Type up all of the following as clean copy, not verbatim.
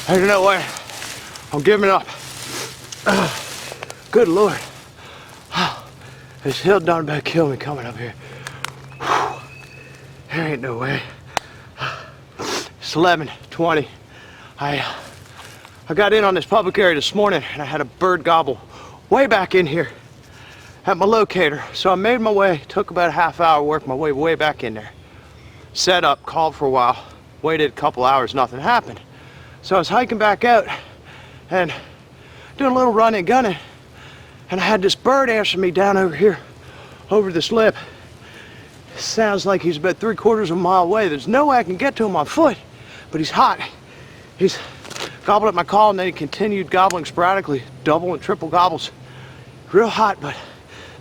You know what? I'm giving up. Good Lord. This hill done about killed me coming up here. There ain't no way. It's 11:20. I got in on this public area this morning and I had a bird gobble way back in here at my locator. So I made my way, took about a half hour, worked my way back in there. Set up, called for a while, waited a couple hours, nothing happened. So I was hiking back out and doing a little running and gunning, and I had this bird answer me down over here, over this lip. Sounds like he's about 3/4 of a mile away. There's no way I can get to him on foot, but he's hot. He's gobbled up my call and then he continued gobbling sporadically, double and triple gobbles. Real hot, but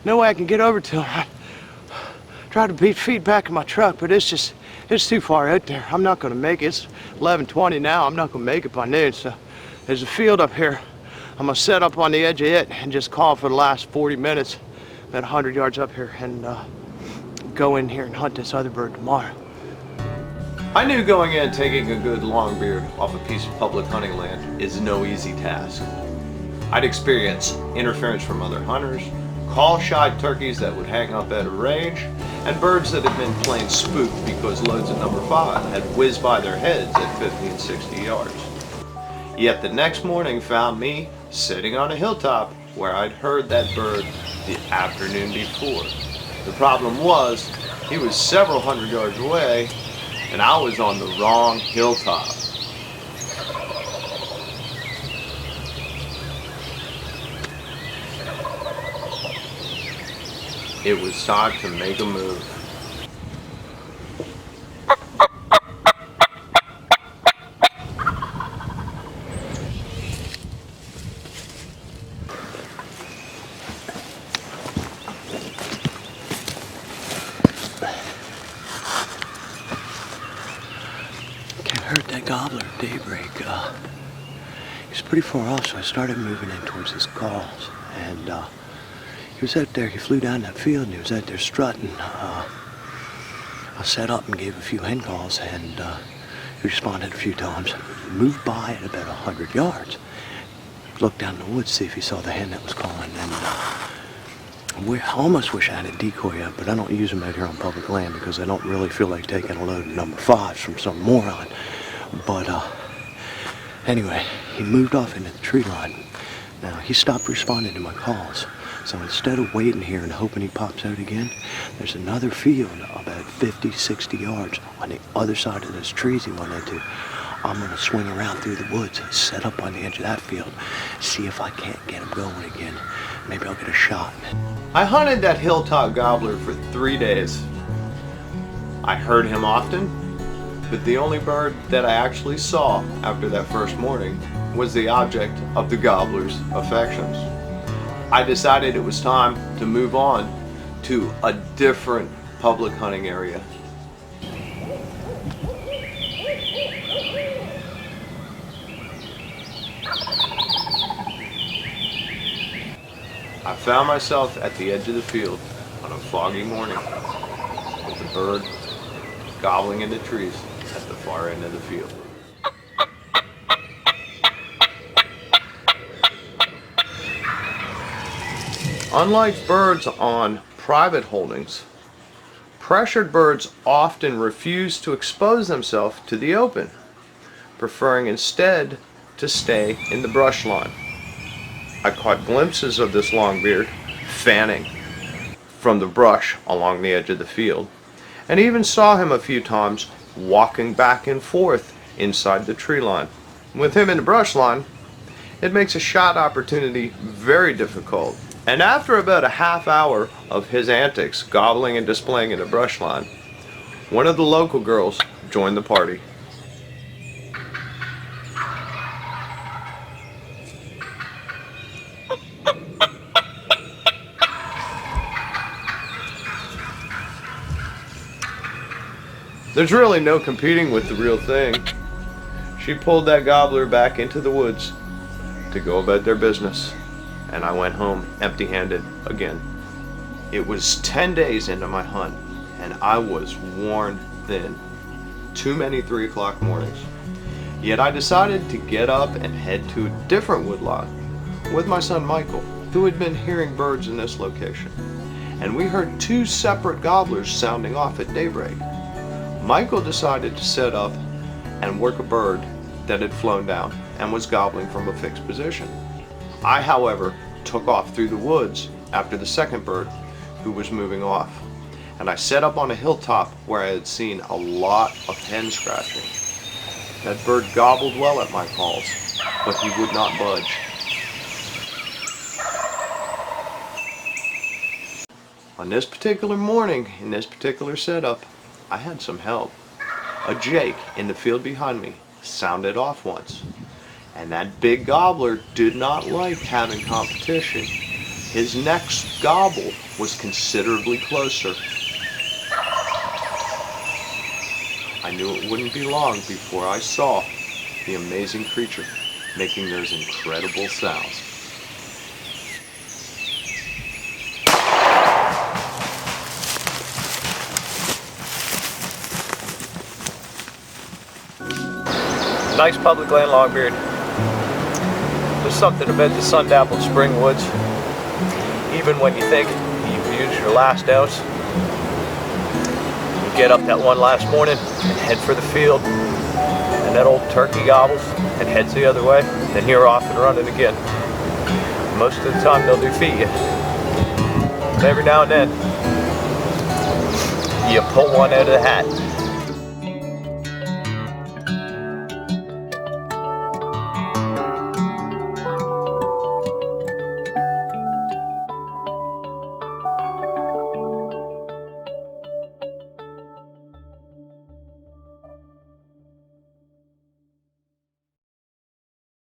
no way I can get over to him. I tried to beat feet back in my truck, but it's too far out there. I'm not gonna make it. It's 11:20 now. I'm not gonna make it by noon. So there's a field up here. I'm gonna set up on the edge of it and just call for the last 40 minutes, about 100 yards up here, and go in here and hunt this other bird tomorrow. I knew going in taking a good longbeard off a piece of public hunting land is no easy task. I'd experienced interference from other hunters, call-shy turkeys that would hang up at a range, and birds that had been plain spooked because loads of number 5 had whizzed by their heads at 50 and 60 yards. Yet the next morning found me sitting on a hilltop where I'd heard that bird the afternoon before. The problem was, he was several hundred yards away, and I was on the wrong hilltop. It was time to make a move. Heard that gobbler at daybreak. He was pretty far off, so I started moving in towards his calls. And he was out there, he flew down that field and he was out there strutting. I set up and gave a few hen calls and he responded a few times. Moved by at about 100 yards. Looked down in the woods to see if he saw the hen that was calling. And I almost wish I had a decoy up, but I don't use them out here on public land because I don't really feel like taking a load of number 5s from some moron. But anyway, he moved off into the tree line. Now, he stopped responding to my calls. So instead of waiting here and hoping he pops out again, there's another field about 50, 60 yards on the other side of those trees he went into. I'm going to swing around through the woods, set up on the edge of that field, see if I can't get him going again. Maybe I'll get a shot. I hunted that hilltop gobbler for 3 days. I heard him often, but the only bird that I actually saw after that first morning was the object of the gobbler's affections. I decided it was time to move on to a different public hunting area. I found myself at the edge of the field on a foggy morning with the bird gobbling in the trees at the far end of the field. Unlike birds on private holdings, pressured birds often refuse to expose themselves to the open, preferring instead to stay in the brush line. I caught glimpses of this longbeard fanning from the brush along the edge of the field, and even saw him a few times walking back and forth inside the tree line. With him in the brush line, it makes a shot opportunity very difficult. And after about a half hour of his antics gobbling and displaying in the brush line, one of the local girls joined the party. There's really no competing with the real thing. She pulled that gobbler back into the woods to go about their business, and I went home empty-handed again. It was 10 days into my hunt, and I was worn thin. too many 3 o'clock mornings. Yet I decided to get up and head to a different woodlot with my son Michael, who had been hearing birds in this location. And we heard 2 separate gobblers sounding off at daybreak. Michael decided to set up and work a bird that had flown down and was gobbling from a fixed position. I, however, took off through the woods after the second bird, who was moving off. And I set up on a hilltop where I had seen a lot of hen scratching. That bird gobbled well at my calls, but he would not budge. On this particular morning, in this particular setup, I had some help. A jake in the field behind me sounded off once, and that big gobbler did not like having competition. His next gobble was considerably closer. I knew it wouldn't be long before I saw the amazing creature making those incredible sounds. Nice public land longbeard. There's something about the sun-dappled spring woods. Even when you think you've used your last ounce, you get up that one last morning and head for the field, and that old turkey gobbles and heads the other way, then you're off and running again. Most of the time they'll defeat you, but every now and then you pull one out of the hat.